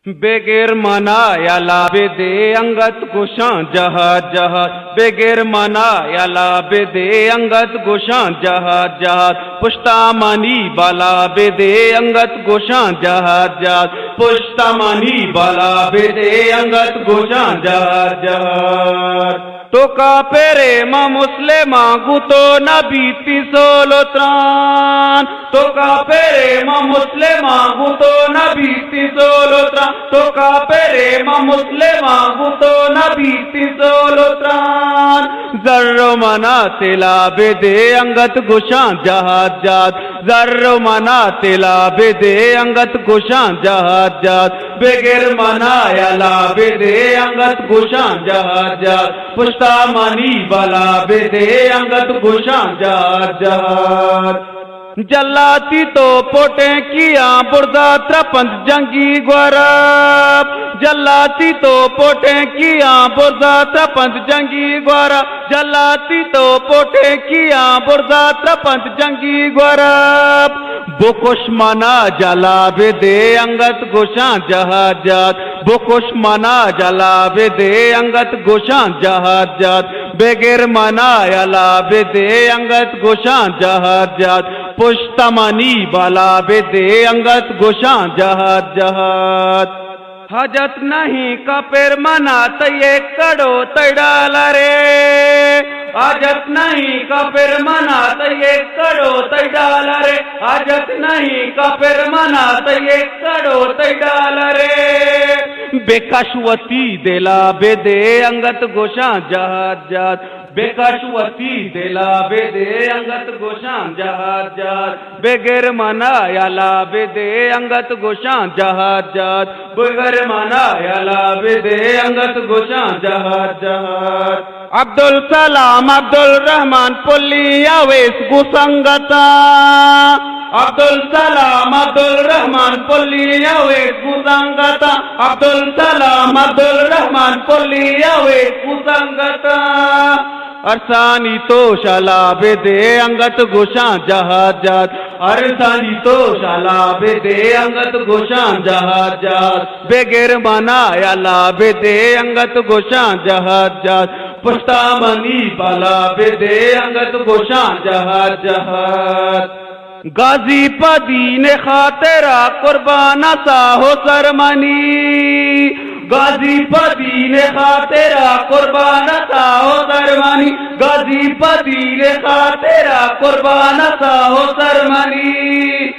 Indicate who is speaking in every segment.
Speaker 1: बेगैर मना या लाबे दे अंगत गुशां जहाज जहाज, बेगैर मना या लाबे दे अंगत गुशां जहाज जहाज, पुश्तामानी बाला बेदे अंगत गुशां जहाज जहाज, पुश्तामानी बाला बेदे अंगत गुशां जहाज जहाज। तो का पेरे मा मुस्लिमा गुतो नबीती सोलोत्रान, तो का पेरे मा मुस्लिमा गुतो नबीती सोलोत्रान, तो का पेरे मा मुस्लिमा गुतो नबीती सोलोत्रान। जर्रो मना तेला बेदे अंगत गुशां जहाज जहाज, जर्रो मना तेला बेदे अंगत गुशां जहाज जहाज, बेगैर मना या ला बेदे अंगत गुशां जहाज जहाज, पुश्तामानी बाला बेदे अंगत गुशां जहाज जहाज। जल्लाती तो पोटे किया बुर्दा त्रपंथ जंगी ग्वारब, जल्लाती तो पोटे किया बुर्दा त्रपंथ जंगी ग्वारब, जल्लाती तो पोटे किया बुर्दा त्रपंथ जंगी ग्वारब। बुकुश मना जला बेदे अंगत गुशां जहाज जहाज, बुकुश मना जला बेदे अंगत गुशां जहाज जहाज, बेगैर मना यला बेदे अंगत गुशां जहाज जहाज, पुश्तमानी बाला बेदे अंगत गुशां जहाज जहाज। हजत नहीं कपेर मना तये कड़ो तैडाला रे, हजत नहीं कपेर मना तये कड़ो तैडाला रे, हजत नहीं कपेर मना तये कड़ो तैडाला रे। बेकशवती देला बेदे अंगत गुशां जहाज जहाज, बेकशवती देला बेदे अंगत गुशां जहाज जहाज, बेगैर मना याला बेदे अंगत गुशां जहाज जहाज, बेगैर मना याला बेदे अंगत गुशां जहाज जहाज। अब्दुल सलाम अब्दुल रहमान पुलिया वेस गुसंगता, अब्दुल सलाम अब्दुल रहमान पुलिया वेस गुसंगता, अब्दुल सलाम अब्दुल रहमान पुलिया वेस गुसंगता। अरसानी तो शाला बेदे अंगत गुशां जहाज जहाज, अरसानी तो शाला बेदे अंगत गुशां जहाज जहाज, बेगैर मना याला बेदे अंगत गुशां जहाज जहाज, पुश्तामानी बाला बेदे अंगत गुशां जहाज जहाज। गाजी पदीन खातेरा कुर्बाना साहो सरमनी, गाजी पदीन खातेरा कुर्बाना साहो सरमनी, गाजी पदीन खातेरा कुर्बाना साहो सरमनी।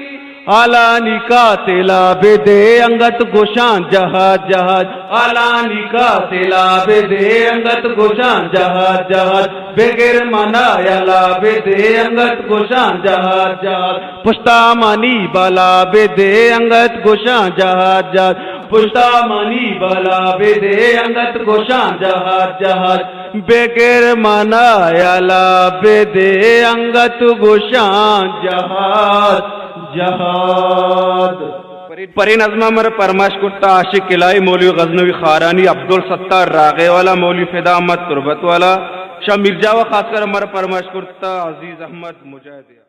Speaker 1: आलानी का तेला बेदे अंगत गुशां जहाज जहाज, आलानी का तेला बेदे अंगत गुशां जहाज जहाज, बेगैर मना याला बेदे अंगत गुशां जहाज जहाज, पुश्तामानी बाला बेदे अंगत गुशां जहाज जहाज, पुश्तामानी बाला बेदे अंगत गुशां जहाज जहाज, बेगैर मना याला बेदे अंगत गुशां जहाज जहाद। परी नज़्मा मर परमाश कुर्ता आशिक किलाई मौलवी गजनवी खारानी अब्दुल सत्तार रागे वाला मौलवी फिदा अहमद तुरबत वाला शाह मिर्जा व खासकर हमारा परमाश कुर्ता अजीज अहमद मुजाहिद।